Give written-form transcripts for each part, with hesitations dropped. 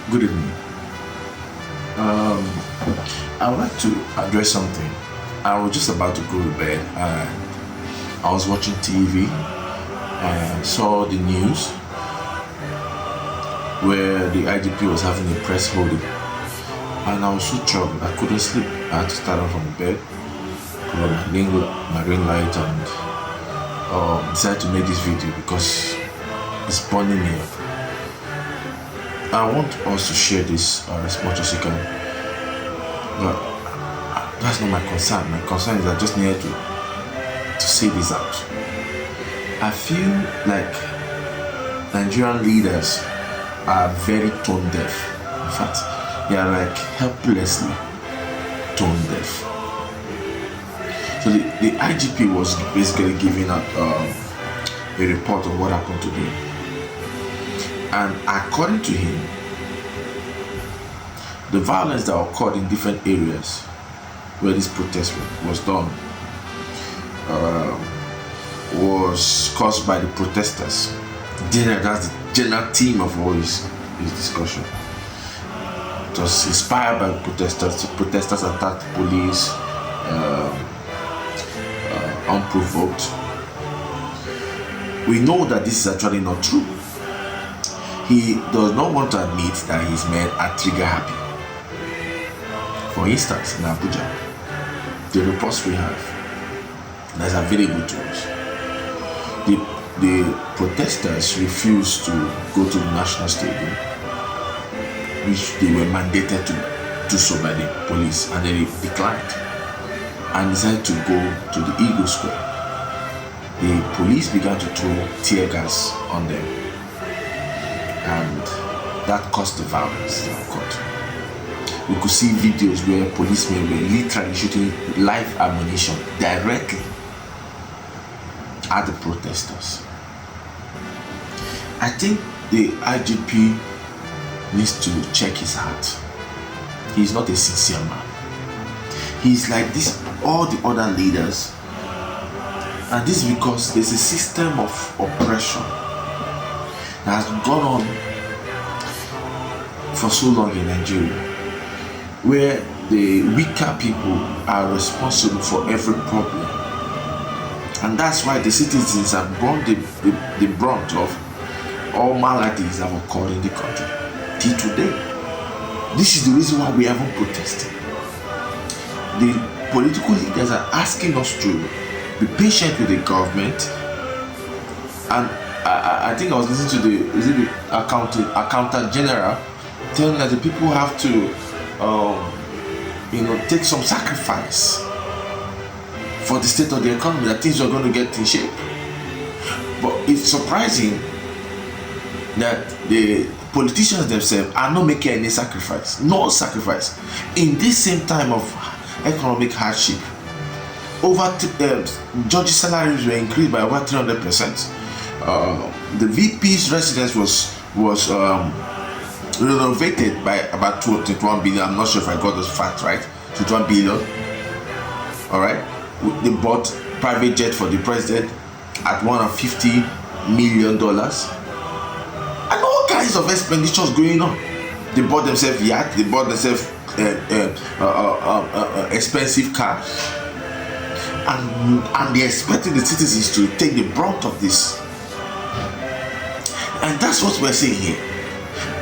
Good evening. Um, I would like to address something. I was just about to go to bed and I was watching TV and saw the news where the IGP was having a press holding. And I was so troubled, I couldn't sleep. I had to start up from the bed, put on my ring light, and decided to make this video because it's burning me up. I want us to share this as much as you can, but that's not my concern. My concern is I just needed to say this out. I feel like Nigerian leaders are very tone deaf. In fact, they are like helplessly tone deaf. So the IGP was basically giving out a report of what happened today. And according to him, the violence that occurred in different areas where this protest was done was caused by the protesters. That's the general theme of all his discussion. It was inspired by the protesters. The protesters attacked the police unprovoked. We know that this is actually not true. He does not want to admit that his men are trigger happy. For instance, in Abuja, the reports we have that's available to us, the protesters refused to go to the National Stadium, which they were mandated to do so by the police, and they declined and decided to go to the Eagle Square. The police began to throw tear gas on them, and that caused the violence that occurred. We could see videos where policemen were literally shooting live ammunition directly at the protesters. I think the IGP needs to check his heart. He's not a sincere man. He's like this, all the other leaders, and this is because there's a system of oppression that has gone on for so long in Nigeria, where the weaker people are responsible for every problem, and that's why the citizens have borne the brunt of all maladies that have occurred in the country till today. This is the reason why we haven't protested. The political leaders are asking us to be patient with the government, and I think I was listening to the accountant general telling that the people have to take some sacrifice for the state of the economy, that things are going to get in shape. But it's surprising that the politicians themselves are not making any sacrifice. No sacrifice. In this same time of economic hardship, judges' salaries were increased by over 300%. The VP's residence was renovated by about 21 billion. I'm not sure if I got those facts right. 21 billion. All right. They bought private jet for the president at $150 million, and all kinds of expenditures going on. They bought themselves yacht. They bought themselves expensive cars, and they're expecting the citizens to take the brunt of this. And that's what we're saying here.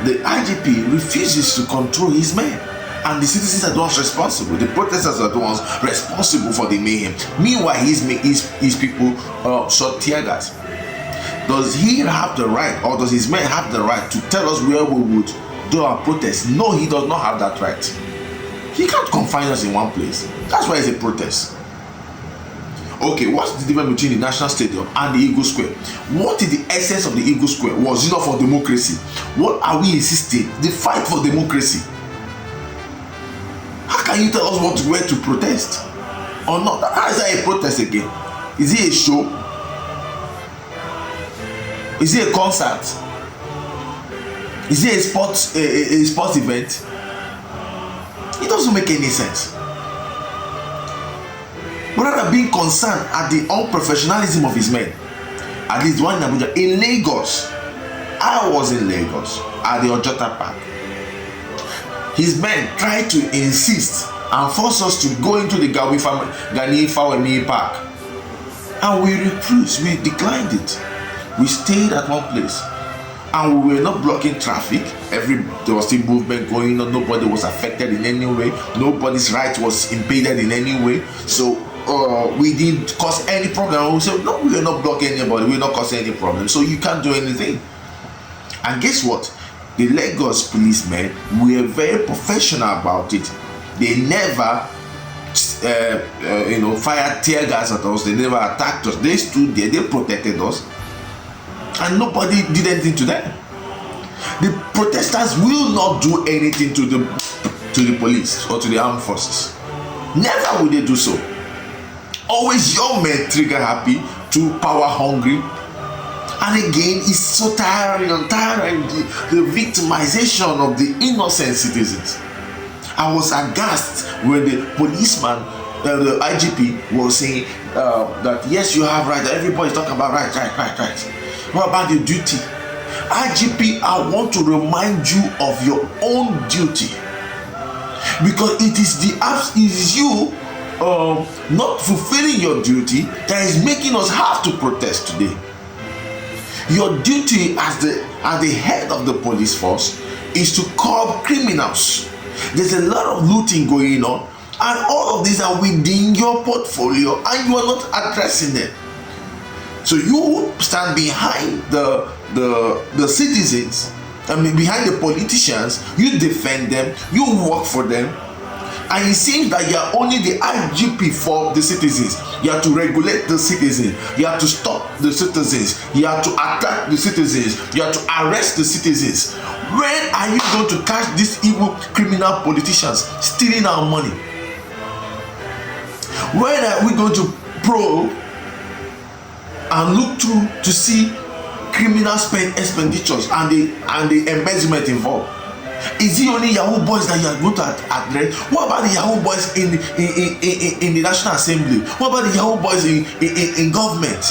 The IGP refuses to control his men, and the citizens are the ones responsible. The protesters are the ones responsible for the mayhem. Meanwhile, his people shot tear gas. Does he have the right, or does his men have the right to tell us where we would do our protest? No, he does not have that right. He can't confine us in one place. That's why it's a protest. Okay, what's the difference between the National Stadium and the Eagle Square? What is the essence of the Eagle Square? Was it not for democracy? What are we insisting? The fight for democracy. How can you tell us where to protest or not? How is that a protest again? Is it a show? Is it a concert? Is it a sports event? It doesn't make any sense. Rather being concerned at the unprofessionalism of his men. At least one in Abuja. In Lagos, I was in Lagos at the Ojota Park. his men tried to insist and force us to go into the Gani Fawemi Park, and we refused. We declined it. We stayed at one place, and we were not blocking traffic. There was still movement going on. Nobody was affected in any way. Nobody's right was impeded in any way. So we didn't cause any problem. We said, no, we are not blocking anybody. We're not causing any problem. So you can't do anything. And guess what? The Lagos policemen were very professional about it. They never fired tear gas at us. They never attacked us. They stood there. They protected us. And nobody did anything to them. The protesters will not do anything to the police or to the armed forces. Never will they do so. Always your men trigger happy, too power hungry. And again, it's so tiring the victimization of the innocent citizens. I was aghast when the policeman, the IGP, was saying that yes, you have right. Everybody's talking about right. What about your duty? IGP, I want to remind you of your own duty, because it is you not fulfilling your duty that is making us have to protest today. Your duty as the head of the police force is to curb criminals. There's a lot of looting going on, and all of these are within your portfolio, and you are not addressing them. So you stand behind the citizens, behind the politicians. You defend them, you work for them, and it seems that you are only the IGP for the citizens. You have to regulate the citizens, you have to stop the citizens, you have to attack the citizens, you have to arrest the citizens. When are you going to catch these evil criminal politicians stealing our money? When are we going to probe and look through to see criminal expenditures and the embezzlement involved? Is it only Yahoo boys that you are going to address? What about the Yahoo boys in the National Assembly? What about the Yahoo boys in government?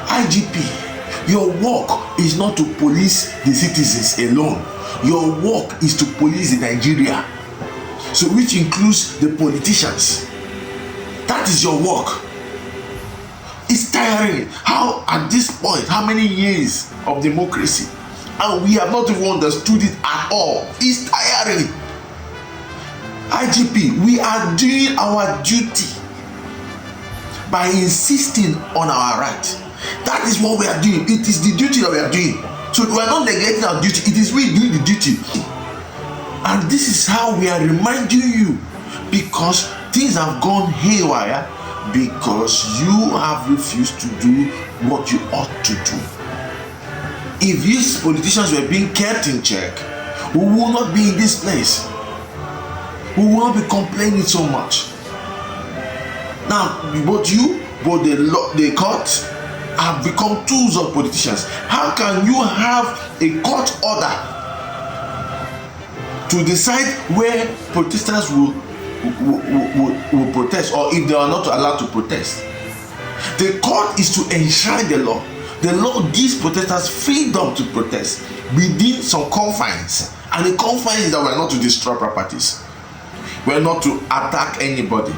IGP, your work is not to police the citizens alone. Your work is to police Nigeria, so which includes the politicians. That is your work. It's tiring. How at this point, how many years of democracy, and we have not even understood it at all? It's tiring. IGP, we are doing our duty by insisting on our right. That is what we are doing. It is the duty that we are doing. So we are not neglecting our duty. It is we doing the duty. And this is how we are reminding you, because things have gone haywire, because you have refused to do what you ought to do. If these politicians were being kept in check, we will not be in this place. We will not be complaining so much. Now, both the courts have become tools of politicians. How can you have a court order to decide where protesters will protest, or if they are not allowed to protest? The court is to enshrine the law. The law gives protesters freedom to protest within some confines, and the confines is that we are not to destroy properties, we are not to attack anybody.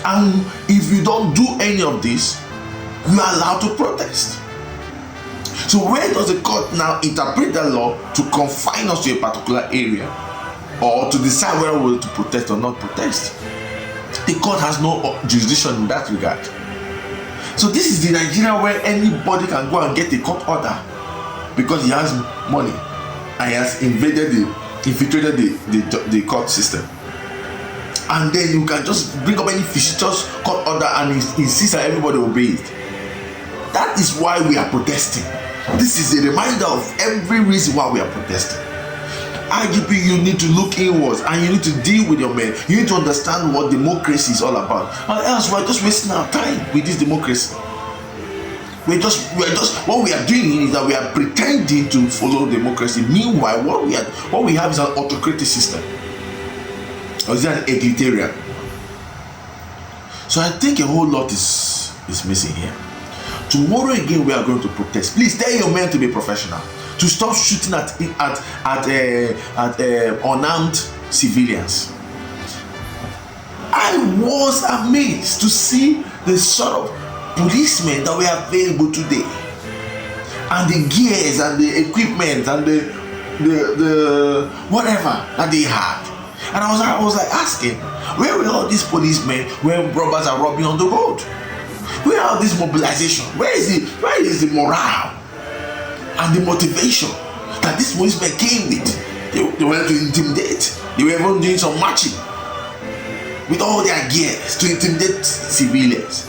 And if you don't do any of this, you are allowed to protest. So where does the court now interpret the law to confine us to a particular area, or to decide whether we're to protest or not protest? The court has no jurisdiction in that regard. So this is the Nigeria where anybody can go and get a court order because he has money and he has infiltrated the court system. And then you can just bring up any fictitious court order and insist that everybody obey it. That is why we are protesting. This is a reminder of every reason why we are protesting. IGP, you need to look inwards and you need to deal with your men. You need to understand what democracy is all about. Or else we're just wasting our time with this democracy. We're just what we are doing is that we are pretending to follow democracy. Meanwhile, what we have is an autocratic system. Or is it an egalitarian? So I think a whole lot is missing here. Tomorrow again we are going to protest. Please tell your men to be professional, to stop shooting at unarmed civilians. I was amazed to see the sort of policemen that were available today, and the gears and the equipment and the whatever that they had. And I was like asking, where were all these policemen when robbers are robbing on the road? Where are this mobilization? Where is the morale and the motivation that these policemen came with? They were to intimidate. They were even doing some marching with all their gears to intimidate civilians.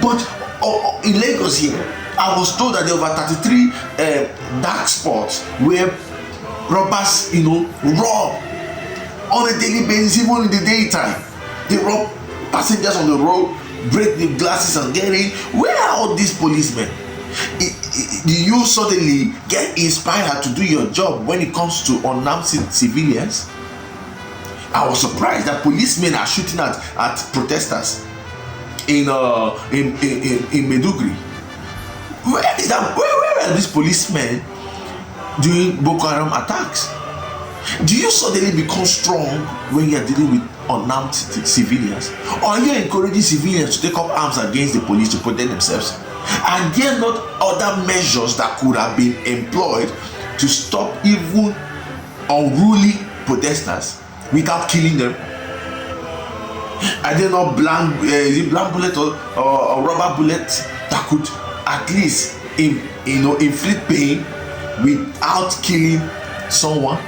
But in Lagos here, I was told that there were 33 dark spots where robbers, rob on a daily basis, even in the daytime. They rob passengers on the road, break the glasses and get in. Where are all these policemen? Do you suddenly get inspired to do your job when it comes to unarmed civilians? I was surprised that policemen are shooting at protesters in Maiduguri. Where are these policemen doing Boko Haram attacks? Do you suddenly become strong when you are dealing with unarmed civilians? Or are you encouraging civilians to take up arms against the police to protect themselves? Are there not other measures that could have been employed to stop even unruly protesters without killing them? Are there not blank bullet or rubber bullets that could at least inflict pain without killing someone?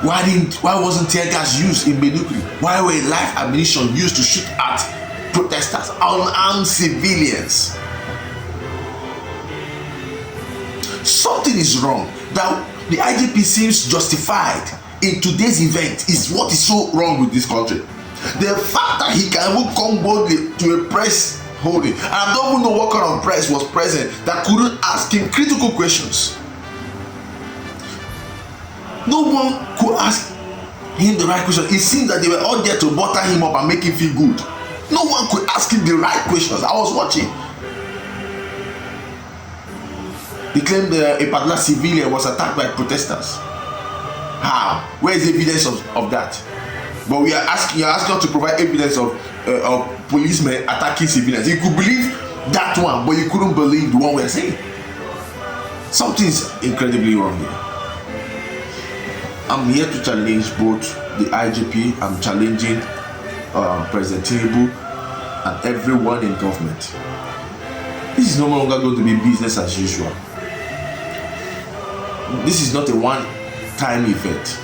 Why wasn't tear gas used in Maiduguri? Why were live ammunition used to shoot at protesters, unarmed civilians? Something is wrong. That the IGP seems justified in today's event is what is so wrong with this country. The fact that he can even come boldly to a press holding, and I don't even know what kind of press was present that couldn't ask him critical questions. No one could ask him the right question. It seems that they were all there to butter him up and make him feel good. No one could ask him the right questions. I was watching. They claimed a particular civilian was attacked by protesters. How? Where is the evidence of that? But you're asking us to provide evidence of policemen attacking civilians. You could believe that one, but you couldn't believe the one we're saying. Something is incredibly wrong here. I'm here to challenge both the IGP. I'm challenging President Tinubu and everyone in government. This is no longer going to be business as usual. This is not a one-time event.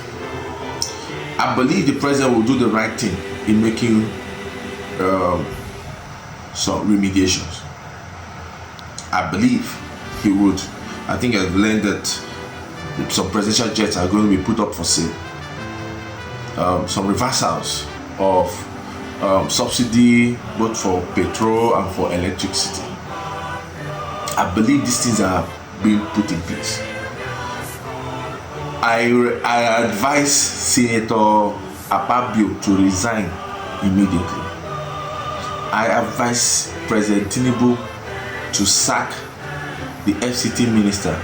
I believe the president will do the right thing in making some remediations. I believe he would. I think I've learned that some presidential jets are going to be put up for sale. Some reversals of subsidy both for petrol and for electricity. I believe these things are being put in place. I advise Senator Akpabio to resign immediately. I advise President Tinubu to sack the FCT minister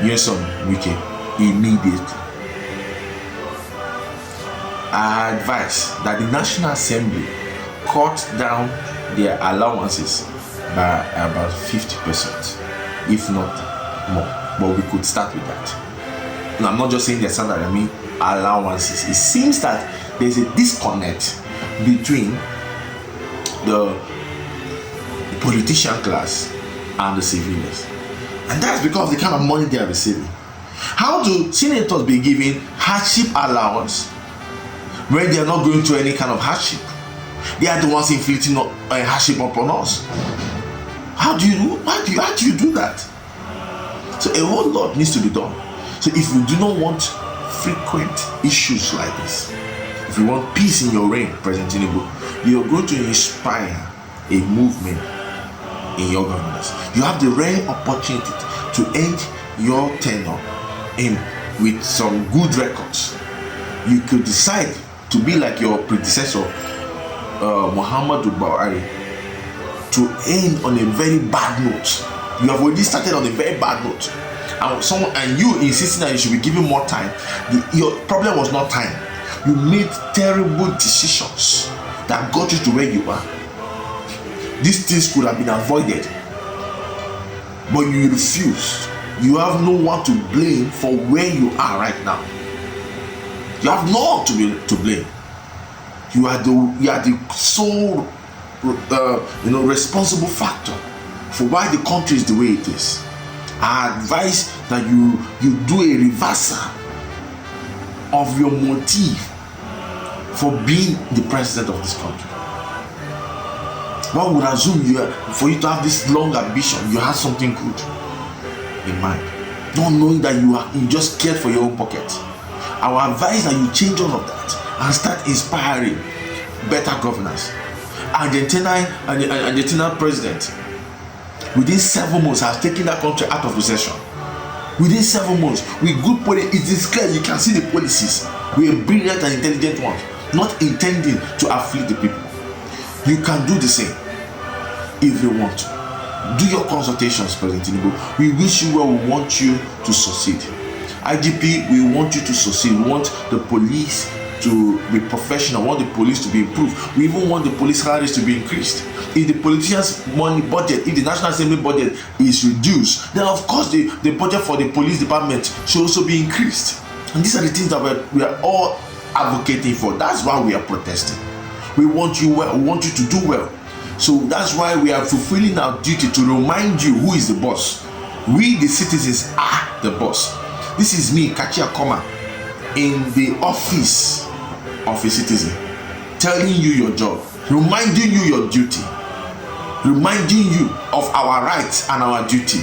Nyesom Wike immediately. I advise that the National Assembly cut down their allowances by about 50%, if not more. But we could start with that. And I'm not just saying their salary, I mean allowances. It seems that there's a disconnect between the politician class and the civilians. And that's because of the kind of money they are receiving. How do senators be given hardship allowance when they are not going through any kind of hardship? They are the ones inflicting hardship upon us. How do you do that? So a whole lot needs to be done. So if you do not want frequent issues like this, if you want peace in your reign, President Tinubu, you are going to inspire a movement in your governance. You have the rare opportunity to end your tenure with some good records. You could decide to be like your predecessor, Muhammadu Buhari to end on a very bad note. You have already started on a very bad note, and you insisting that you should be given more time. Your problem was not time. You made terrible decisions that got you to where you are. These things could have been avoided, but you refused. You have no one to blame for where you are right now. You have no one to blame. You are the sole responsible factor for why the country is the way it is. I advise that you do a reversal of your motive for being the president of this country. One would assume for you to have this long ambition, you have something good in mind, not knowing that you just cared for your own pocket. I will advise that you change all of that and start inspiring better governance. Argentinian president, within 7 months, has taken that country out of recession. Within 7 months, with good policy, it is clear you can see the policies. We are brilliant and intelligent ones, not intending to afflict the people. You can do the same if you want to. Do your consultations, President Tinubu. We wish you well. We want you to succeed. IGP, we want you to succeed. We want the police to be professional. We want the police to be improved. We even want the police salaries to be increased. If the politicians' money budget, if the National Assembly budget is reduced, then of course the budget for the police department should also be increased. And these are the things that we are all advocating for. That's why we are protesting. We want you well. We want you to do well. So that's why we are fulfilling our duty to remind you who is the boss. We, the citizens, are the boss. This is me, Kachia Koma, in the office of a citizen, telling you your job, reminding you your duty, reminding you of our rights and our duty.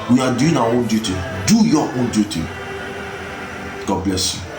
We are doing our own duty. Do your own duty. God bless you.